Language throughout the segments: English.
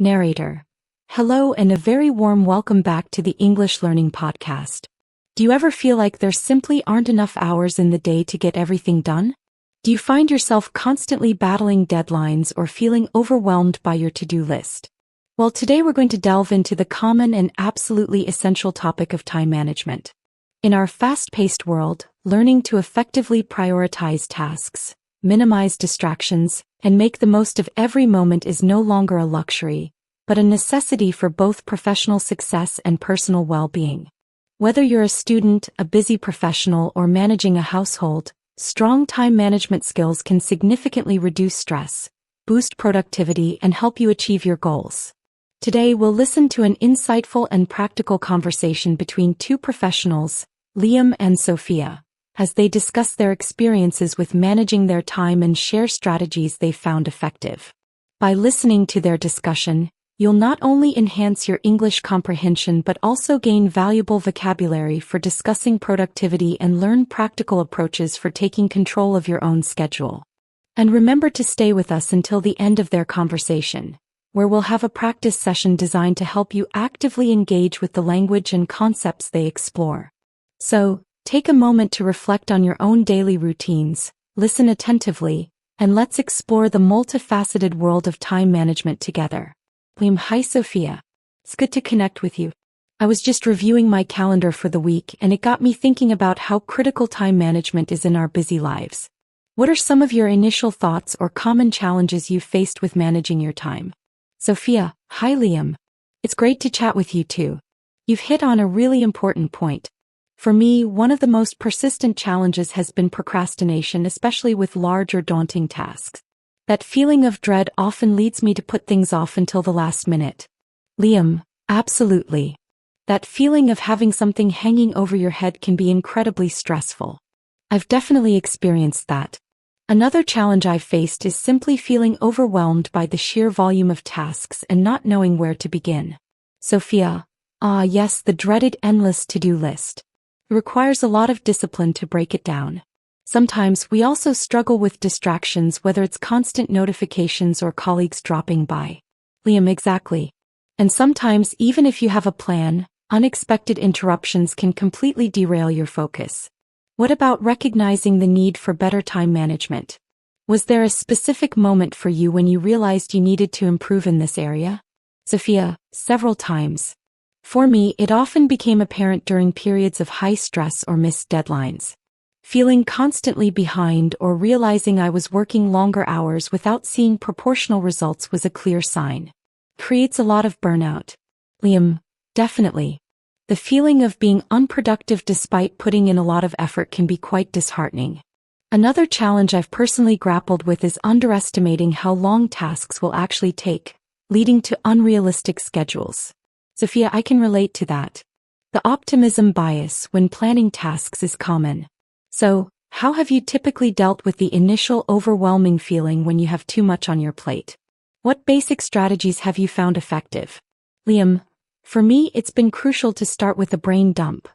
Narrator. Hello and a very warm welcome back to the English Learning Podcast. Do you ever feel like there simply aren't enough hours in the day to get everything done? Do you find yourself constantly battling deadlines or feeling overwhelmed by your to-do list? Well, today we're going to delve into the common and absolutely essential topic of time management. In our fast-paced world, learning to effectively prioritize tasks, minimize distractions, and make the most of every moment is no longer a luxury, but a necessity for both professional success and personal well-being. Whether you're a student, a busy professional, or managing a household, strong time management skills can significantly reduce stress, boost productivity, and help you achieve your goals. Today we'll listen to an insightful and practical conversation between two professionals, Liam and Sophia, as they discuss their experiences with managing their time and share strategies they found effective. By listening to their discussion, you'll not only enhance your English comprehension but also gain valuable vocabulary for discussing productivity and learn practical approaches for taking control of your own schedule. And remember to stay with us until the end of their conversation, where we'll have a practice session designed to help you actively engage with the language and concepts they explore. So, take a moment to reflect on your own daily routines, listen attentively, and let's explore the multifaceted world of time management together. Liam, hi Sophia. It's good to connect with you. I was just reviewing my calendar for the week and it got me thinking about how critical time management is in our busy lives. What are some of your initial thoughts or common challenges you've faced with managing your time? Sophia, hi Liam. It's great to chat with you too. You've hit on a really important point. For me, one of the most persistent challenges has been procrastination, especially with large or daunting tasks. That feeling of dread often leads me to put things off until the last minute. Liam, absolutely. That feeling of having something hanging over your head can be incredibly stressful. I've definitely experienced that. Another challenge I've faced is simply feeling overwhelmed by the sheer volume of tasks and not knowing where to begin. Sophia, yes, the dreaded endless to-do list. It requires a lot of discipline to break it down. Sometimes we also struggle with distractions, whether it's constant notifications or colleagues dropping by. Liam, exactly. And sometimes, even if you have a plan, unexpected interruptions can completely derail your focus. What about recognizing the need for better time management? Was there a specific moment for you when you realized you needed to improve in this area? Sophia, several times. For me, it often became apparent during periods of high stress or missed deadlines. Feeling constantly behind or realizing I was working longer hours without seeing proportional results was a clear sign. Creates a lot of burnout. Liam, definitely. The feeling of being unproductive despite putting in a lot of effort can be quite disheartening. Another challenge I've personally grappled with is underestimating how long tasks will actually take, leading to unrealistic schedules. Sophia, I can relate to that. The optimism bias when planning tasks is common. So, how have you typically dealt with the initial overwhelming feeling when you have too much on your plate? What basic strategies have you found effective? Liam, for me, it's been crucial to start with a brain dump,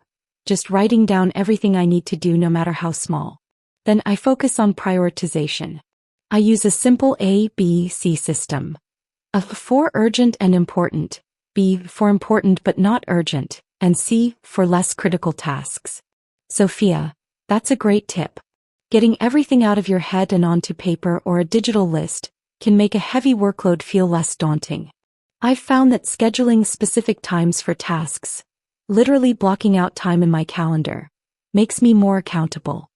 just writing down everything I need to do no matter how small. Then I focus on prioritization. I use a simple A, B, C system. A for urgent and important, B for important but not urgent, and C for less critical tasks. Sophia, that's a great tip. Getting everything out of your head and onto paper or a digital list can make a heavy workload feel less daunting. I've found that scheduling specific times for tasks, literally blocking out time in my calendar, makes me more accountable.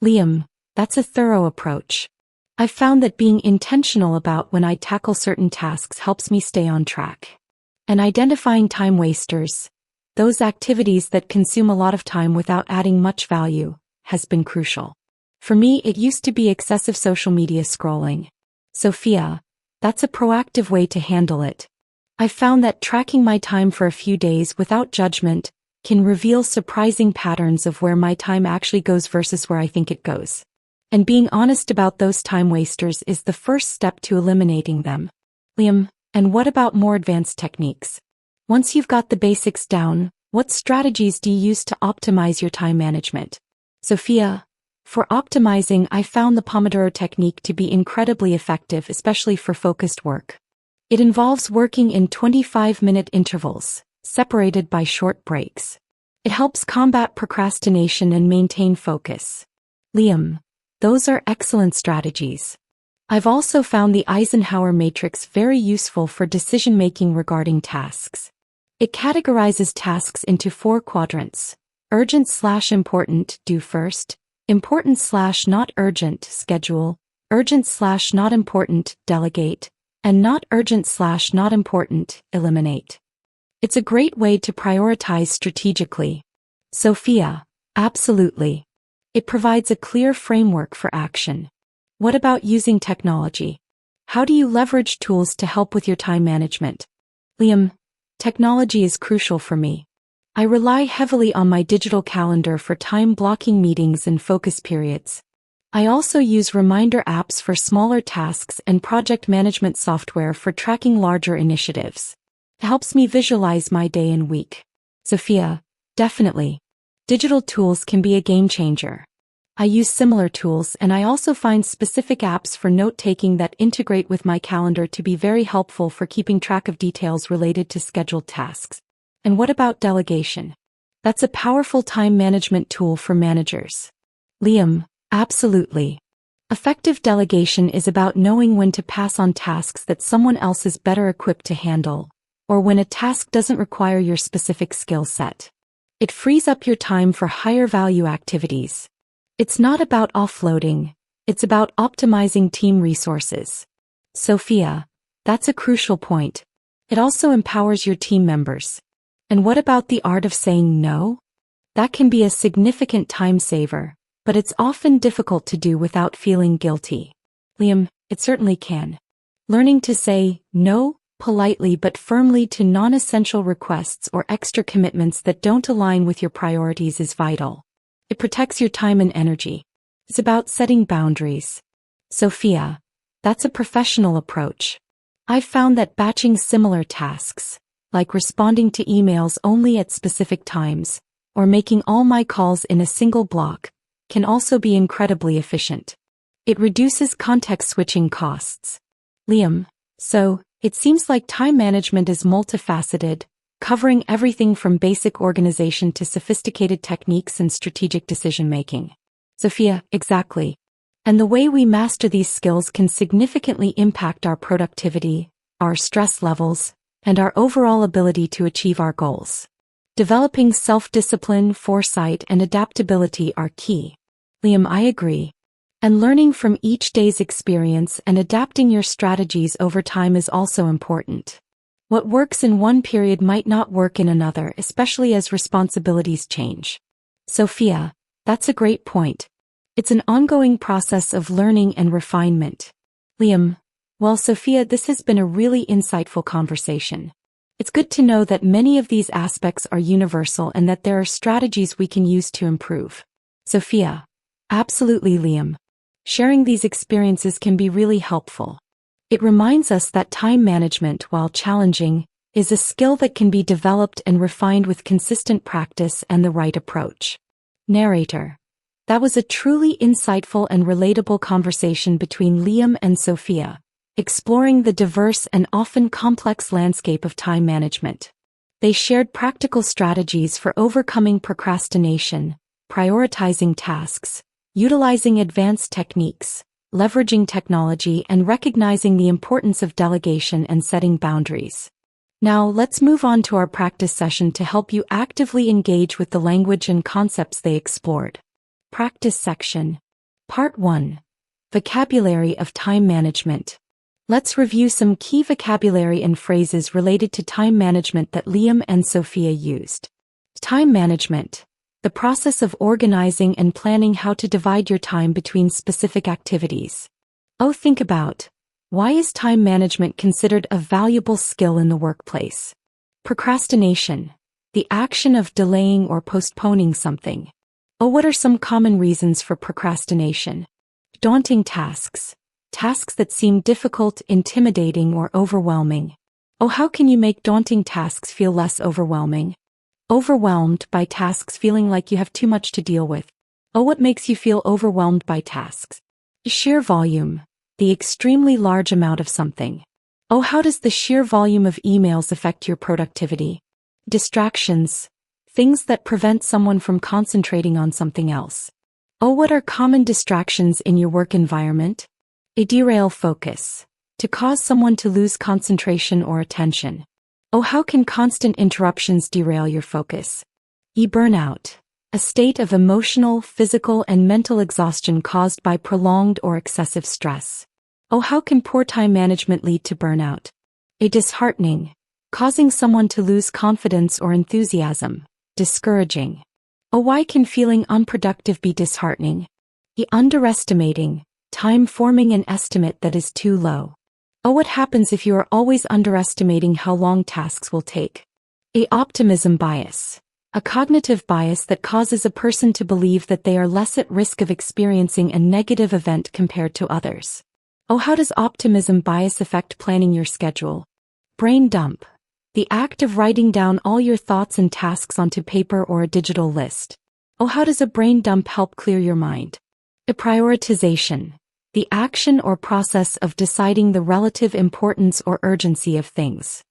Liam, that's a thorough approach. I've found that being intentional about when I tackle certain tasks helps me stay on track. And identifying time wasters, those activities that consume a lot of time without adding much value, has been crucial. For me, it used to be excessive social media scrolling. Sophia, that's a proactive way to handle it. I've found that tracking my time for a few days without judgment can reveal surprising patterns of where my time actually goes versus where I think it goes. And being honest about those time wasters is the first step to eliminating them. Liam, and what about more advanced techniques? Once you've got the basics down, what strategies do you use to optimize your time management? Sophia, for optimizing, I found the Pomodoro technique to be incredibly effective, especially for focused work. It involves working in 25-minute intervals, separated by short breaks. It helps combat procrastination and maintain focus. Liam, those are excellent strategies. I've also found the Eisenhower matrix very useful for decision-making regarding tasks. It categorizes tasks into 4 quadrants: urgent/important, do first; important/not urgent, schedule; urgent/not important, delegate; and not urgent/not important, eliminate. It's a great way to prioritize strategically. Sophia, absolutely. It provides a clear framework for action. What about using technology? How do you leverage tools to help with your time management? Liam, technology is crucial for me. I rely heavily on my digital calendar for time-blocking meetings and focus periods. I also use reminder apps for smaller tasks and project management software for tracking larger initiatives. It helps me visualize my day and week. Sophia, definitely. Digital tools can be a game changer. I use similar tools, and I also find specific apps for note-taking that integrate with my calendar to be very helpful for keeping track of details related to scheduled tasks. And what about delegation? That's a powerful time management tool for managers. Liam, absolutely. Effective delegation is about knowing when to pass on tasks that someone else is better equipped to handle, or when a task doesn't require your specific skill set. It frees up your time for higher value activities. It's not about offloading, it's about optimizing team resources. Sophia, that's a crucial point. It also empowers your team members. And what about the art of saying no? That can be a significant time saver, but it's often difficult to do without feeling guilty. Liam, it certainly can. Learning to say no politely but firmly to non-essential requests or extra commitments that don't align with your priorities is vital. It protects your time and energy. It's about setting boundaries. Sophia, that's a professional approach. I've found that batching similar tasks, like responding to emails only at specific times, or making all my calls in a single block, can also be incredibly efficient. It reduces context-switching costs. Liam, so, it seems like time management is multifaceted, covering everything from basic organization to sophisticated techniques and strategic decision-making. Sophia, exactly. And the way we master these skills can significantly impact our productivity, our stress levels, and our overall ability to achieve our goals. Developing self-discipline, foresight, and adaptability are key. Liam, I agree. And learning from each day's experience and adapting your strategies over time is also important. What works in one period might not work in another, especially as responsibilities change. Sophia, that's a great point. It's an ongoing process of learning and refinement. Liam, well, Sophia, this has been a really insightful conversation. It's good to know that many of these aspects are universal and that there are strategies we can use to improve. Sophia, absolutely, Liam. Sharing these experiences can be really helpful. It reminds us that time management, while challenging, is a skill that can be developed and refined with consistent practice and the right approach. Narrator. That was a truly insightful and relatable conversation between Liam and Sophia, exploring the diverse and often complex landscape of time management. They shared practical strategies for overcoming procrastination, prioritizing tasks, utilizing advanced techniques, leveraging technology, and recognizing the importance of delegation and setting boundaries. Now, let's move on to our practice session to help you actively engage with the language and concepts they explored. Practice section. Part 1. Vocabulary of time management. Let's review some key vocabulary and phrases related to time management that Liam and Sophia used. Time management. The process of organizing and planning how to divide your time between specific activities. Oh, think about. Why is time management considered a valuable skill in the workplace? Procrastination. The action of delaying or postponing something. Oh, what are some common reasons for procrastination? Daunting tasks. Tasks that seem difficult, intimidating, or overwhelming. Oh, how can you make daunting tasks feel less overwhelming? Overwhelmed by tasks, feeling like you have too much to deal with. Oh, what makes you feel overwhelmed by tasks? Sheer volume. The extremely large amount of something. Oh, how does the sheer volume of emails affect your productivity? Distractions. Things that prevent someone from concentrating on something else. Oh, what are common distractions in your work environment? A derail focus. To cause someone to lose concentration or attention. Oh, how can constant interruptions derail your focus? Burnout. A state of emotional, physical, and mental exhaustion caused by prolonged or excessive stress. Oh, how can poor time management lead to burnout? A disheartening. Causing someone to lose confidence or enthusiasm. Discouraging. Oh, why can feeling unproductive be disheartening? Underestimating. Time forming an estimate that is too low. Oh, what happens if you are always underestimating how long tasks will take? Optimism bias. A cognitive bias that causes a person to believe that they are less at risk of experiencing a negative event compared to others. Oh, how does optimism bias affect planning your schedule? Brain dump. The act of writing down all your thoughts and tasks onto paper or a digital list. Oh, how does a brain dump help clear your mind? Prioritization. The action or process of deciding the relative importance or urgency of things.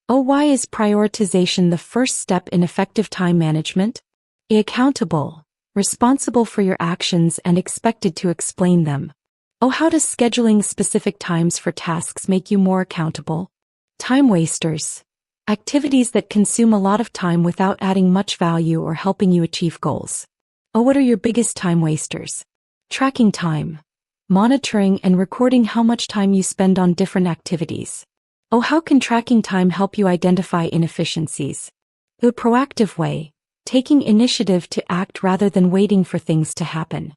Oh, why is prioritization the first step in effective time management? Accountable. Responsible for your actions and expected to explain them. Oh, how does scheduling specific times for tasks make you more accountable? Time wasters. Activities that consume a lot of time without adding much value or helping you achieve goals. Oh, what are your biggest time wasters? Tracking time. Monitoring and recording how much time you spend on different activities. Oh, how can tracking time help you identify inefficiencies? A proactive way. Taking initiative to act rather than waiting for things to happen.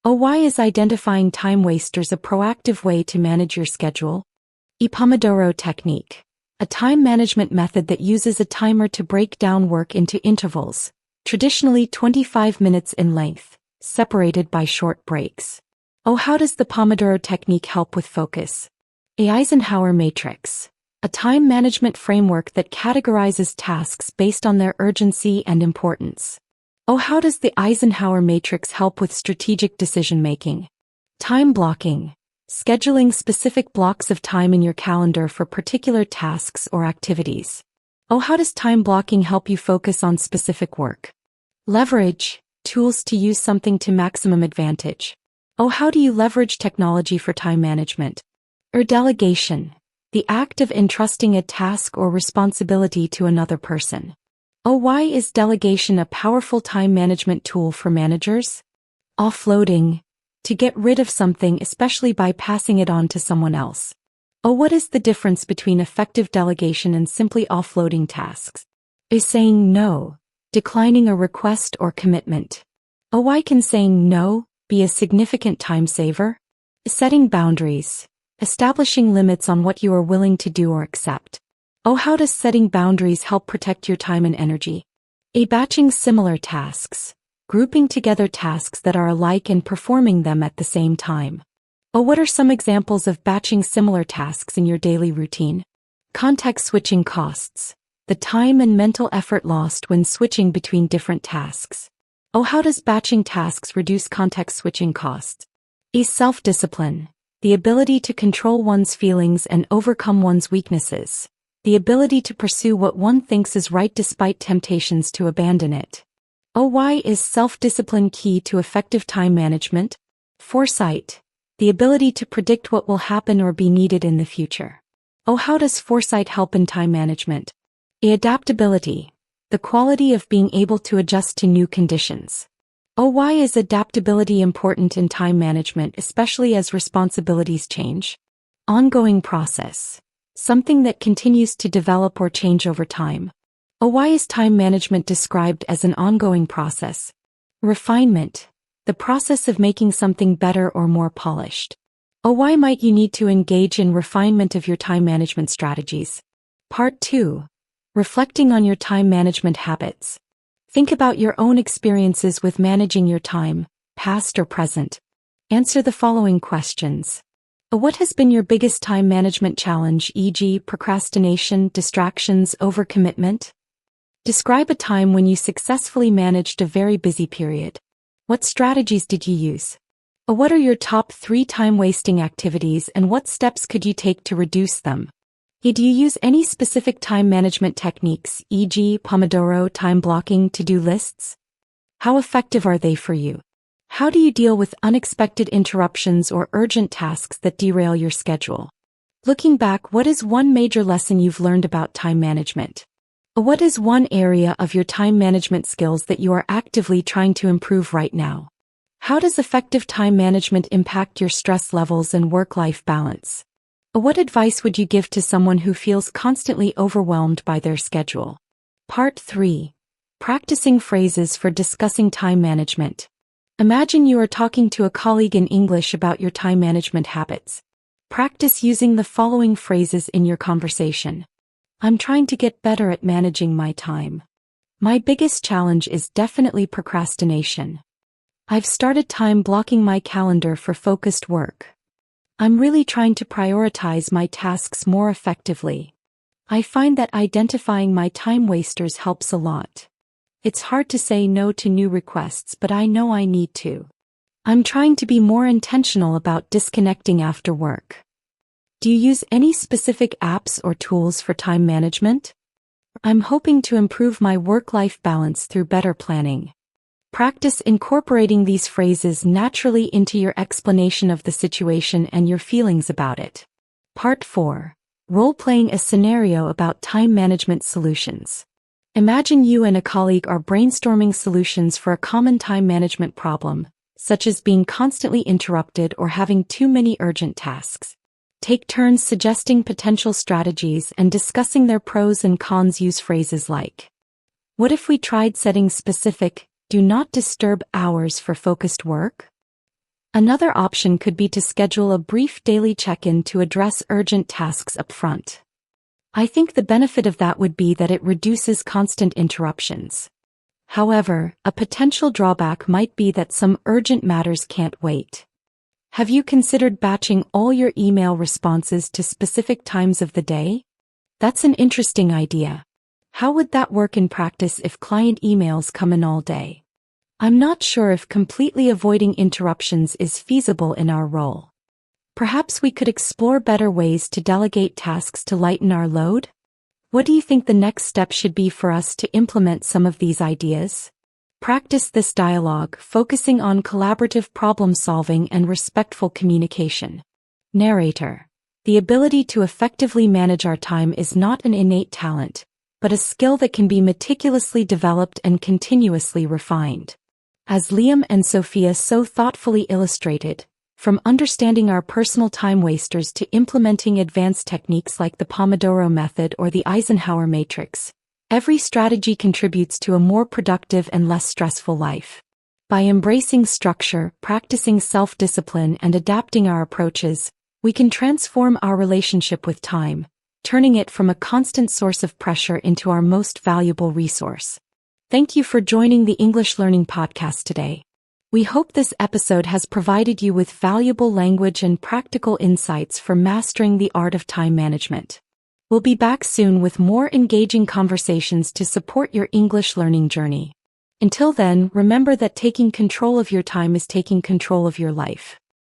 Oh, why is identifying time wasters a proactive way to manage your schedule? Pomodoro technique. A time management method that uses a timer to break down work into intervals, traditionally 25 minutes in length, separated by short breaks. Oh, how does the Pomodoro technique help with focus? Eisenhower matrix. A time management framework that categorizes tasks based on their urgency and importance. Oh, how does the Eisenhower matrix help with strategic decision-making? Time blocking. Scheduling specific blocks of time in your calendar for particular tasks or activities. Oh, how does time blocking help you focus on specific work? Leverage. Tools to use something to maximum advantage. Oh, how do you leverage technology for time management? Delegation. The act of entrusting a task or responsibility to another person. Oh, why is delegation a powerful time management tool for managers? Offloading. To get rid of something, especially by passing it on to someone else. Oh, what is the difference between effective delegation and simply offloading tasks? Saying no. Declining a request or commitment. Oh, why can saying no be a significant time saver? Setting boundaries. Establishing limits on what you are willing to do or accept. Oh, how does setting boundaries help protect your time and energy? Batching similar tasks. Grouping together tasks that are alike and performing them at the same time. Oh, what are some examples of batching similar tasks in your daily routine? Context switching costs. The time and mental effort lost when switching between different tasks. Oh, how does batching tasks reduce context switching costs? Self-discipline. The ability to control one's feelings and overcome one's weaknesses. The ability to pursue what one thinks is right despite temptations to abandon it. Oh, why is self-discipline key to effective time management? Foresight. The ability to predict what will happen or be needed in the future. Oh, how does foresight help in time management? Adaptability. The quality of being able to adjust to new conditions. Oh, why is adaptability important in time management, especially as responsibilities change? Ongoing process. Something that continues to develop or change over time. Oh, why is time management described as an ongoing process? Refinement. The process of making something better or more polished. Oh, why might you need to engage in refinement of your time management strategies? Part 2. Reflecting on your time management habits. Think about your own experiences with managing your time, past or present. Answer the following questions. What has been your biggest time management challenge, e.g., procrastination, distractions, overcommitment? Describe a time when you successfully managed a very busy period. What strategies did you use? What are your top 3 time-wasting activities and what steps could you take to reduce them? Do you use any specific time management techniques, e.g., Pomodoro, time blocking, to-do lists? How effective are they for you? How do you deal with unexpected interruptions or urgent tasks that derail your schedule? Looking back, what is one major lesson you've learned about time management? What is one area of your time management skills that you are actively trying to improve right now? How does effective time management impact your stress levels and work-life balance? What advice would you give to someone who feels constantly overwhelmed by their schedule? Part 3. Practicing phrases for discussing time management. Imagine you are talking to a colleague in English about your time management habits. Practice using the following phrases in your conversation. I'm trying to get better at managing my time. My biggest challenge is definitely procrastination. I've started time blocking my calendar for focused work. I'm really trying to prioritize my tasks more effectively. I find that identifying my time wasters helps a lot. It's hard to say no to new requests, but I know I need to. I'm trying to be more intentional about disconnecting after work. Do you use any specific apps or tools for time management? I'm hoping to improve my work-life balance through better planning. Practice incorporating these phrases naturally into your explanation of the situation and your feelings about it. Part 4. Role-playing a scenario about time management solutions. Imagine you and a colleague are brainstorming solutions for a common time management problem, such as being constantly interrupted or having too many urgent tasks. Take turns suggesting potential strategies and discussing their pros and cons. Use phrases like, "What if we tried setting specific, do not disturb hours for focused work?" Another option could be to schedule a brief daily check-in to address urgent tasks up front. I think the benefit of that would be that it reduces constant interruptions. However, a potential drawback might be that some urgent matters can't wait. Have you considered batching all your email responses to specific times of the day? That's an interesting idea. How would that work in practice if client emails come in all day? I'm not sure if completely avoiding interruptions is feasible in our role. Perhaps we could explore better ways to delegate tasks to lighten our load? What do you think the next step should be for us to implement some of these ideas? Practice this dialogue, focusing on collaborative problem-solving and respectful communication. Narrator. The ability to effectively manage our time is not an innate talent, but a skill that can be meticulously developed and continuously refined. As Liam and Sophia so thoughtfully illustrated, from understanding our personal time wasters to implementing advanced techniques like the Pomodoro method or the Eisenhower matrix, every strategy contributes to a more productive and less stressful life. By embracing structure, practicing self-discipline, and adapting our approaches, we can transform our relationship with time, turning it from a constant source of pressure into our most valuable resource. Thank you for joining the English Learning Podcast today. We hope this episode has provided you with valuable language and practical insights for mastering the art of time management. We'll be back soon with more engaging conversations to support your English learning journey. Until then, remember that taking control of your time is taking control of your life.